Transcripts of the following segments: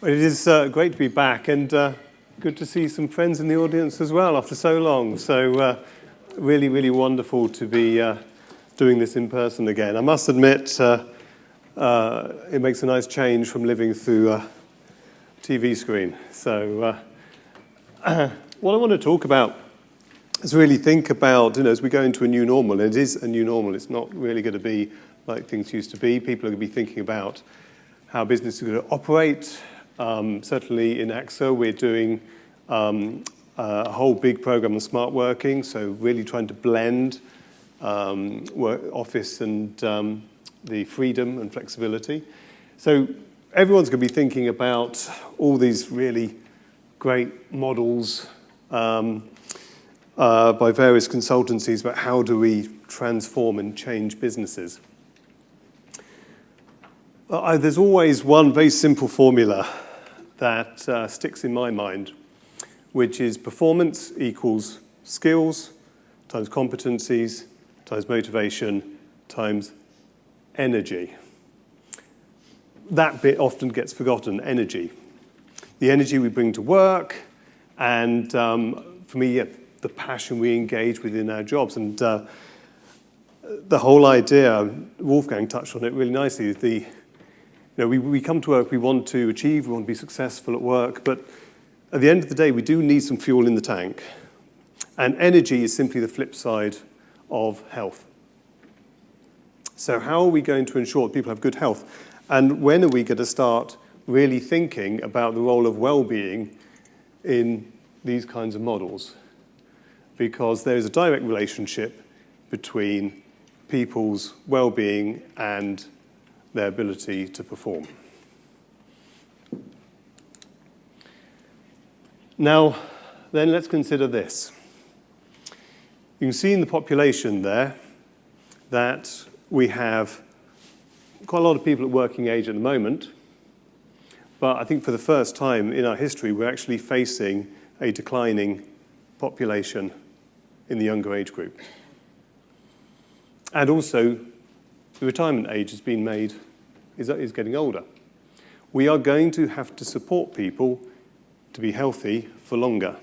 Well, it is great to be back, and good to see some friends in the audience as well after so long. So really, really wonderful to be doing this in person again. I must admit, it makes a nice change from living through a TV screen. So what I want to talk about is really think about, as we go into a new normal, and it is a new normal. It's not really going to be like things used to be. People are going to be thinking about how business is going to operate. Certainly in AXA, we're doing a whole big program on smart working, so really trying to blend office and the freedom and flexibility. So everyone's going to be thinking about all these really great models by various consultancies about how do we transform and change businesses. There's always one very simple formula that sticks in my mind, which is performance equals skills times competencies times motivation times energy. That bit often gets forgotten, energy. The energy we bring to work, and for me, the passion we engage with in our jobs. And the whole idea, Wolfgang touched on it really nicely, is we come to work, we want to achieve, we want to be successful at work, but at the end of the day, we do need some fuel in the tank. And energy is simply the flip side of health. So how are we going to ensure that people have good health? And when are we going to start really thinking about the role of well-being in these kinds of models? Because there is a direct relationship between people's well-being and their ability to perform. Now, then let's consider this. You can see in the population there that we have quite a lot of people at working age at the moment, but I think for the first time in our history, we're actually facing a declining population in the younger age group. And also, the retirement age is getting older. We are going to have to support people to be healthy for longer.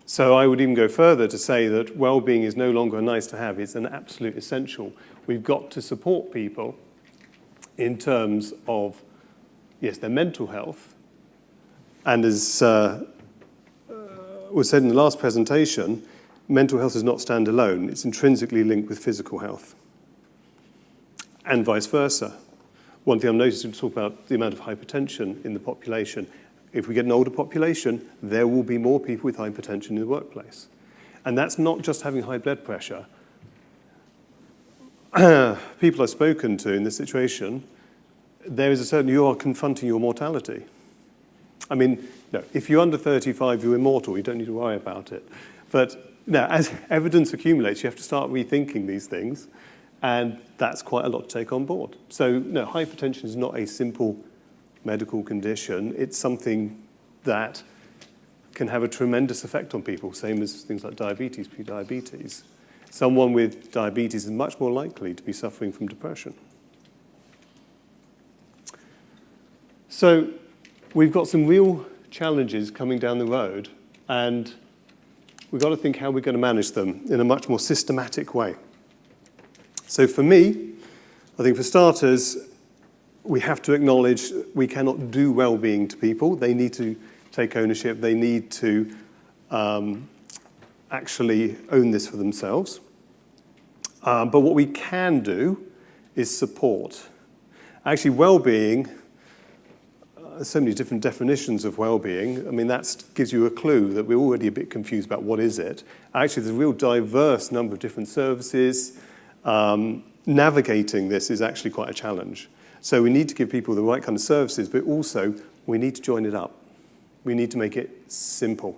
So I would even go further to say that well-being is no longer a nice to have, it's an absolute essential. We've got to support people in terms of, yes, their mental health, and as was said in the last presentation, mental health is not standalone, it's intrinsically linked with physical health. And vice versa. One thing I've noticed is to talk about the amount of hypertension in the population. If we get an older population, there will be more people with hypertension in the workplace. And that's not just having high blood pressure. People I've spoken to in this situation, there is a certain, you are confronting your mortality. I mean, no, if you're under 35, you're immortal, you don't need to worry about it. But no, as evidence accumulates, you have to start rethinking these things. And that's quite a lot to take on board. So no, hypertension is not a simple medical condition. It's something that can have a tremendous effect on people, same as things like diabetes, prediabetes. Someone with diabetes is much more likely to be suffering from depression. So we've got some real challenges coming down the road, and we've got to think how we're going to manage them in a much more systematic way. So for me, I think for starters, we have to acknowledge we cannot do well-being to people. They need to take ownership. They need to actually own this for themselves. But what we can do is support. Actually, well-being, so many different definitions of well-being. I mean, that gives you a clue that we're already a bit confused about what is it. Actually, there's a real diverse number of different services. Navigating this is actually quite a challenge. So we need to give people the right kind of services, but also we need to join it up. We need to make it simple.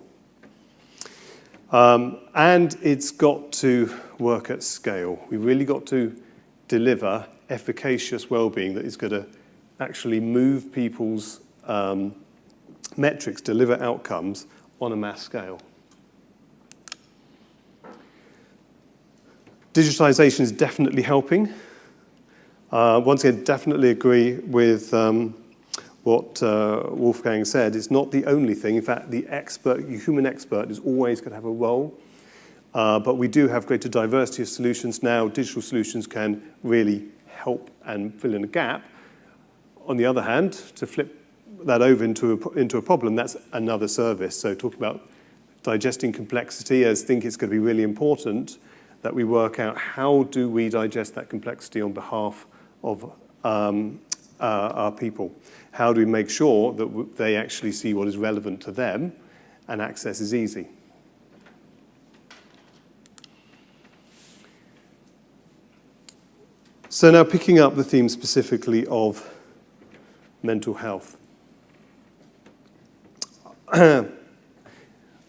And it's got to work at scale. We've really got to deliver efficacious well-being that is going to actually move people's metrics, deliver outcomes on a mass scale. Digitalisation is definitely helping. Once again, definitely agree with what Wolfgang said, it's not the only thing. In fact, the human expert is always going to have a role. But we do have greater diversity of solutions now. Digital solutions can really help and fill in a gap. On the other hand, to flip that over into a problem, that's another service. So talk about digesting complexity. I think it's going to be really important that we work out how do we digest that complexity on behalf of our people. How do we make sure that they actually see what is relevant to them and access is easy? So now picking up the theme specifically of mental health. At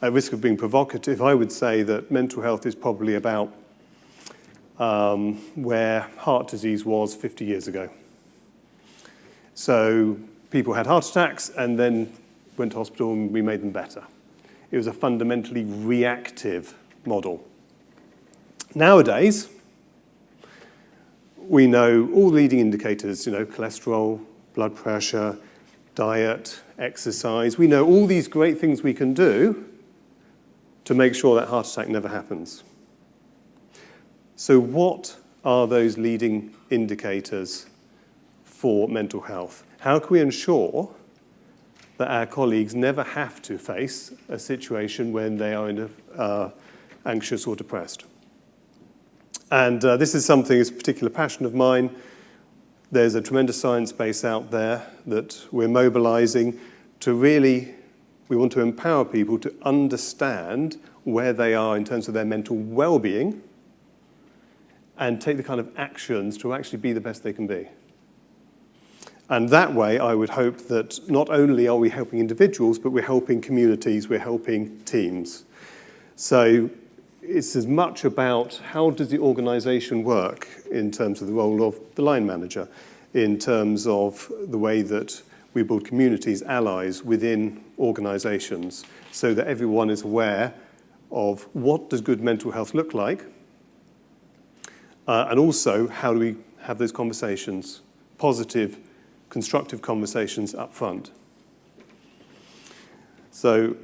risk of being provocative, I would say that mental health is probably about where heart disease was 50 years ago. So people had heart attacks and then went to hospital and we made them better. It was a fundamentally reactive model. Nowadays, we know all leading indicators, cholesterol, blood pressure, diet, exercise. We know all these great things we can do to make sure that heart attack never happens. So what are those leading indicators for mental health? How can we ensure that our colleagues never have to face a situation when they are anxious or depressed? And this is something that's a particular passion of mine. There's a tremendous science base out there that we're mobilizing to really, we want to empower people to understand where they are in terms of their mental well-being and take the kind of actions to actually be the best they can be. And that way, I would hope that not only are we helping individuals, but we're helping communities, we're helping teams. So it's as much about how does the organization work in terms of the role of the line manager, in terms of the way that we build communities, allies within organizations, so that everyone is aware of what does good mental health look like, and also how do we have those conversations, positive, constructive conversations up front. So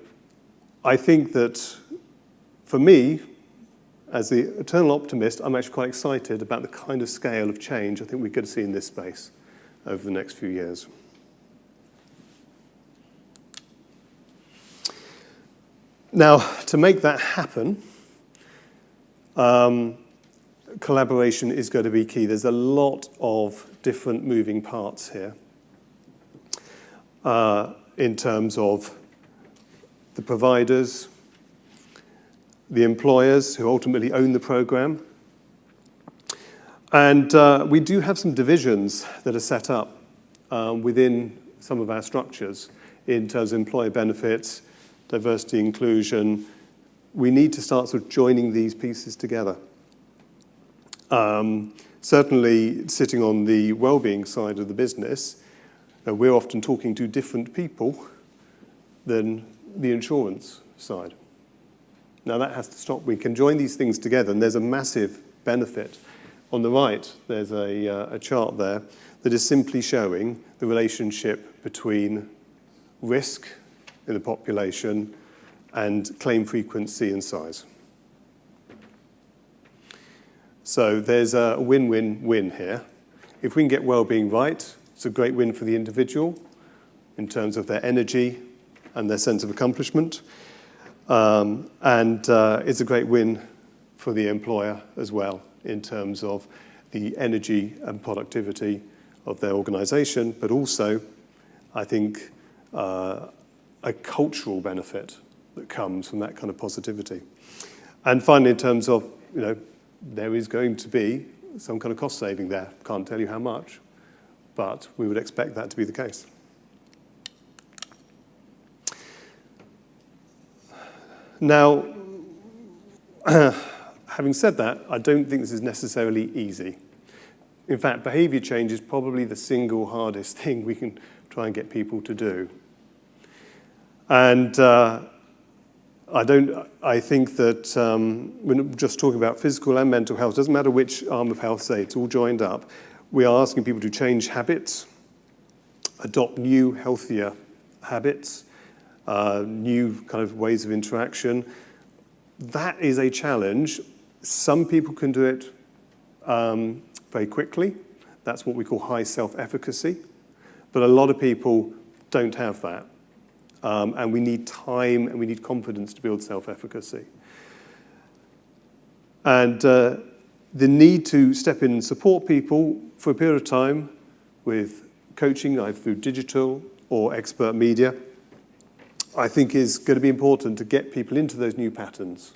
I think that for me, as the eternal optimist, I'm actually quite excited about the kind of scale of change I think we're going to see in this space over the next few years. Now, to make that happen, collaboration is going to be key. There's a lot of different moving parts here in terms of the providers, the employers who ultimately own the program. And we do have some divisions that are set up within some of our structures in terms of employer benefits, diversity, inclusion. We need to start sort of joining these pieces together. Certainly, sitting on the wellbeing side of the business, we're often talking to different people than the insurance side. Now that has to stop. We can join these things together, and there's a massive benefit. On the right, there's a chart there that is simply showing the relationship between risk in the population and claim frequency and size. So there's a win-win-win here. If we can get well-being right, it's a great win for the individual in terms of their energy and their sense of accomplishment. And it's a great win for the employer as well in terms of the energy and productivity of their organization, but also, I think, a cultural benefit that comes from that kind of positivity. And finally, in terms of, there is going to be some kind of cost saving there. Can't tell you how much, but we would expect that to be the case. Now, having said that, I don't think this is necessarily easy. In fact, behavior change is probably the single hardest thing we can try and get people to do. And I think that we're not just talking about physical and mental health. It doesn't matter which arm of health, say, it's all joined up. We are asking people to change habits, adopt new, healthier habits, new kind of ways of interaction. That is a challenge. Some people can do it very quickly. That's what we call high self-efficacy. But a lot of people don't have that. And we need time and we need confidence to build self-efficacy. And the need to step in and support people for a period of time with coaching, either through digital or expert media, I think is going to be important to get people into those new patterns.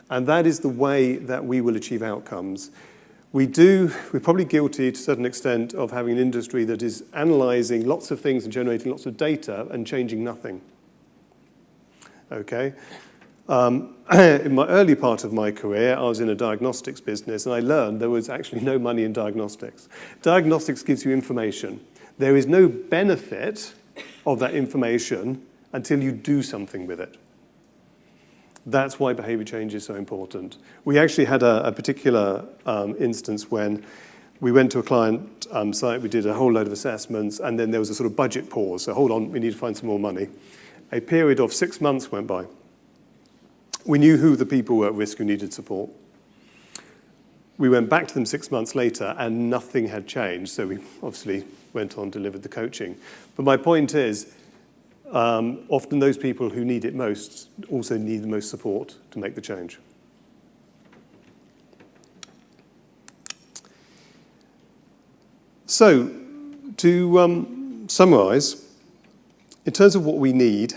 And that is the way that we will achieve outcomes. We're probably guilty to a certain extent of having an industry that is analyzing lots of things and generating lots of data and changing nothing. Okay? In my early part of my career, I was in a diagnostics business, and I learned there was actually no money in diagnostics. Diagnostics gives you information. There is no benefit of that information until you do something with it. That's why behavior change is so important. We actually had a particular instance when we went to a client site, we did a whole load of assessments, and then there was a sort of budget pause. So hold on, we need to find some more money. A period of 6 months went by. We knew who the people were at risk who needed support. We went back to them 6 months later, and nothing had changed. So we obviously went on and delivered the coaching. But my point is, often those people who need it most also need the most support to make the change. So, to summarize, in terms of what we need,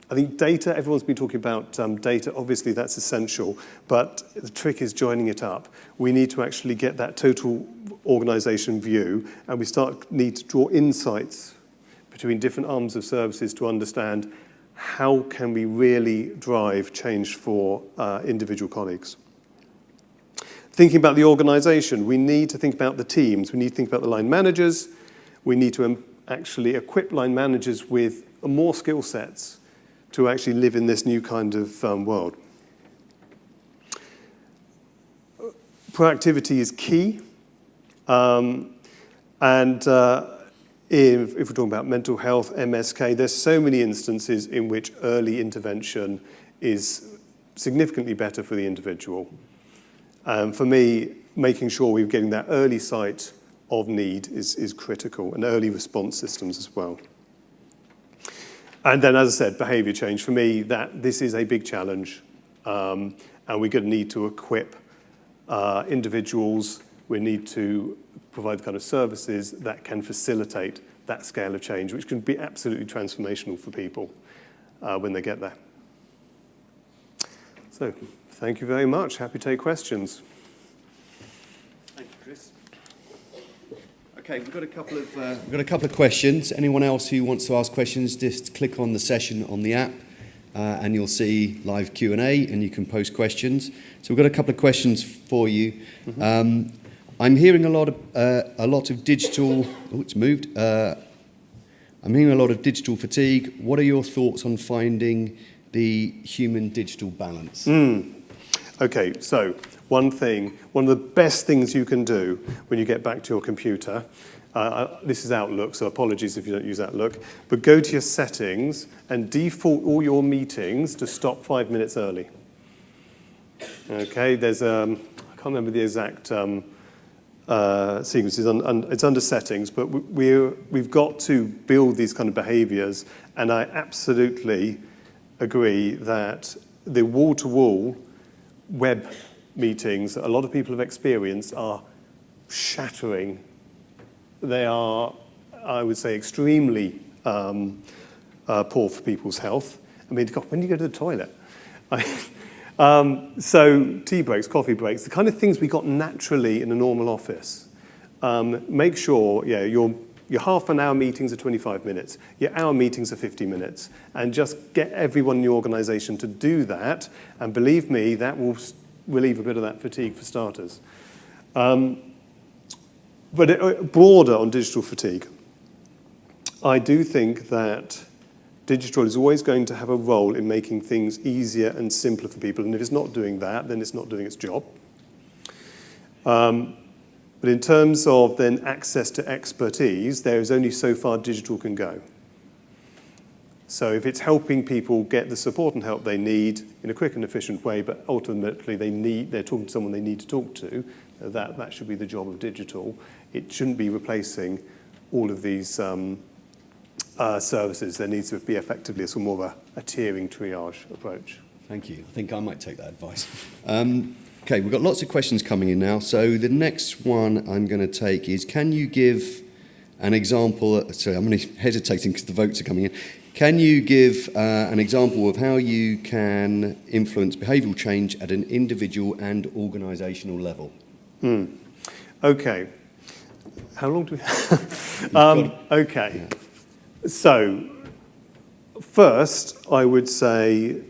I think data, everyone's been talking about data, obviously that's essential, but the trick is joining it up. We need to actually get that total organization view, and we need to draw insights between different arms of services to understand how can we really drive change for individual colleagues. Thinking about the organization, we need to think about the teams. We need to think about the line managers. We need to actually equip line managers with more skill sets to actually live in this new kind of world. Proactivity is key. If we're talking about mental health, MSK, there's so many instances in which early intervention is significantly better for the individual. For me, making sure we're getting that early sight of need is critical, and early response systems as well. And then, as I said, behavior change. For me, this is a big challenge, and we're going to need to equip individuals. We need to provide the kind of services that can facilitate that scale of change, which can be absolutely transformational for people when they get there. So, thank you very much. Happy to take questions. Thank you, Chris. Okay, we've got a couple of questions. Anyone else who wants to ask questions, just click on the session on the app, and you'll see live Q&A, and you can post questions. So we've got a couple of questions for you. Mm-hmm. I'm hearing a lot of digital. Oh, it's moved. I'm hearing a lot of digital fatigue. What are your thoughts on finding the human-digital balance? Okay, so one of the best things you can do when you get back to your computer, this is Outlook, so apologies if you don't use Outlook, but go to your settings and default all your meetings to stop 5 minutes early. Okay, there's I can't remember the exact sequences, it's under settings, but we've got to build these kind of behaviors, and I absolutely agree that the wall-to-wall web meetings that a lot of people have experienced are shattering. They are, I would say, extremely poor for people's health. I mean, God, when do you go to the toilet? So tea breaks, coffee breaks, the kind of things we got naturally in a normal office. Make sure, your half an hour meetings are 25 minutes, your hour meetings are 50 minutes, and just get everyone in your organization to do that, and believe me, that will relieve a bit of that fatigue for starters. But broader on digital fatigue, I do think that digital is always going to have a role in making things easier and simpler for people, and if it's not doing that, then it's not doing its job. But in terms of then access to expertise, there is only so far digital can go. So if it's helping people get the support and help they need in a quick and efficient way, but ultimately they're talking to someone they need to talk to, that should be the job of digital. It shouldn't be replacing all of these services. There needs to be effectively a more of a tiering triage approach. Thank you. I think I might take that advice. Okay, we've got lots of questions coming in now. So the next one I'm going to take is, can you give an example? Sorry, I'm only hesitating because the votes are coming in. Can you give an example of how you can influence behavioural change at an individual and organisational level? Okay. How long do we have? Okay. Yeah. So, first, I would say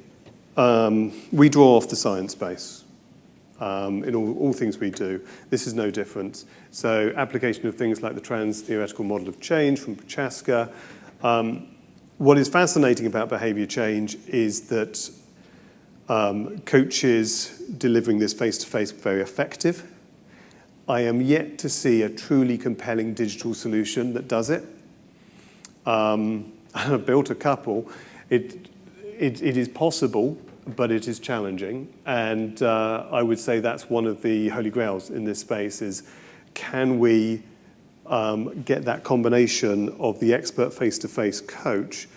we draw off the science base. In all things we do. This is no different. So application of things like the trans-theoretical model of change from Prochaska. What is fascinating about behaviour change is that coaches delivering this face-to-face are very effective. I am yet to see a truly compelling digital solution that does it. I've built a couple. It is possible, but it is challenging, and I would say that's one of the holy grails in this space is, can we get that combination of the expert face-to-face coach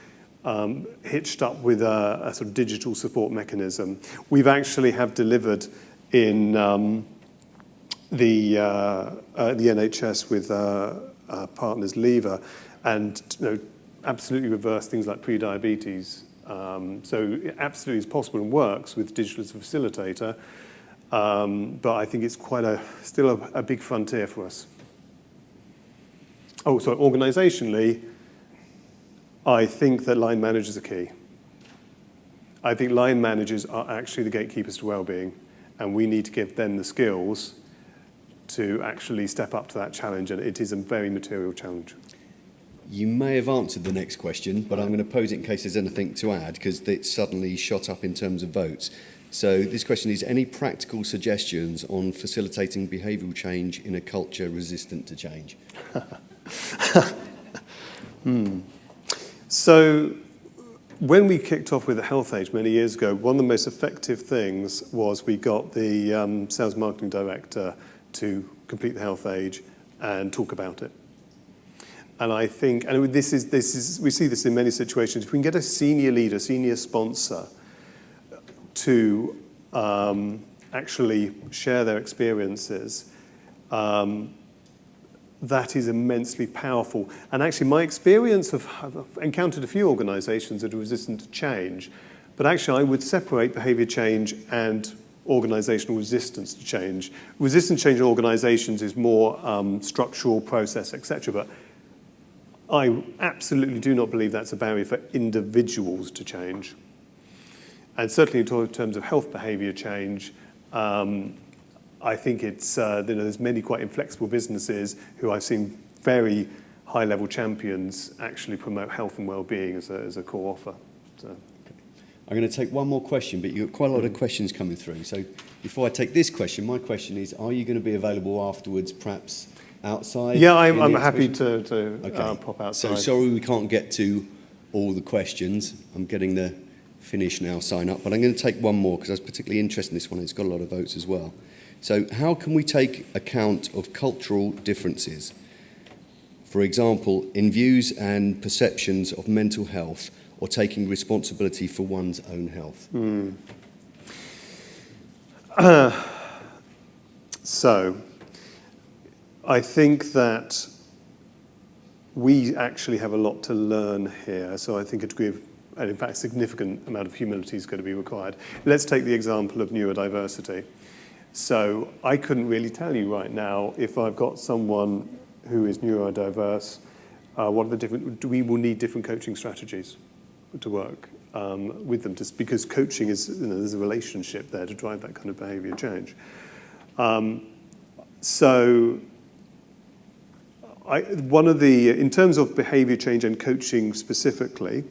hitched up with a sort of digital support mechanism. We've actually have delivered in the NHS with partners Lever, and absolutely reverse things like pre-diabetes. So it absolutely is possible and works with digital as a facilitator, but I think it's still a big frontier for us. Oh, so organisationally, I think that line managers are key. I think line managers are actually the gatekeepers to wellbeing, and we need to give them the skills to actually step up to that challenge, and it is a very material challenge. You may have answered the next question, but I'm going to pose it in case there's anything to add, because it's suddenly shot up in terms of votes. So this question is, any practical suggestions on facilitating behavioural change in a culture resistant to change? So when we kicked off with the Health Age many years ago, one of the most effective things was we got the sales marketing director to complete the Health Age and talk about it. And I think, and this is, we see this in many situations, if we can get a senior leader, senior sponsor to actually share their experiences, that is immensely powerful. And actually my experience I've encountered a few organisations that are resistant to change, but actually I would separate behaviour change and organisational resistance to change. Resistant to change in organisations is more structural, process, etc. But I absolutely do not believe that's a barrier for individuals to change. And certainly in terms of health behaviour change, I think it's, there's many quite inflexible businesses who I've seen very high-level champions actually promote health and well-being as a core offer. So. I'm going to take one more question, but you've got quite a lot of questions coming through. So before I take this question, my question is, are you going to be available afterwards, perhaps outside? Yeah, I'm happy to pop outside. So sorry we can't get to all the questions. I'm getting the finish now sign up, but I'm going to take one more because I was particularly interested in this one. It's got a lot of votes as well. So how can we take account of cultural differences? For example, in views and perceptions of mental health or taking responsibility for one's own health? So I think that we actually have a lot to learn here. So I think a degree of, and in fact, significant amount of humility is going to be required. Let's take the example of neurodiversity. So I couldn't really tell you right now if I've got someone who is neurodiverse, what are the different, we will need different coaching strategies to work with them, just because coaching is, there's a relationship there to drive that kind of behavior change. So in terms of behavior change and coaching specifically,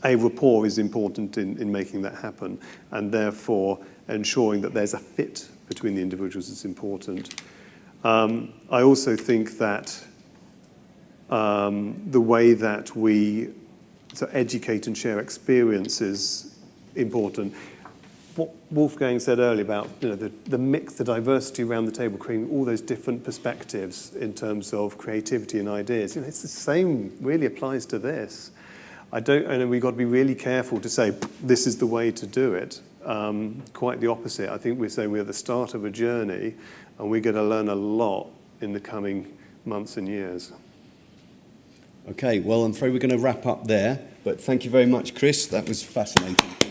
a rapport is important in making that happen, and therefore ensuring that there's a fit between the individuals is important. I also think that the way that we educate and share experience is important. What Wolfgang said earlier about the mix, the diversity around the table, creating all those different perspectives in terms of creativity and ideas. It's the same, really applies to this. And we've got to be really careful to say this is the way to do it. Quite the opposite. I think we're saying we're at the start of a journey, and we're going to learn a lot in the coming months and years. Okay, well, I'm afraid we're going to wrap up there. But thank you very much, Chris. That was fascinating.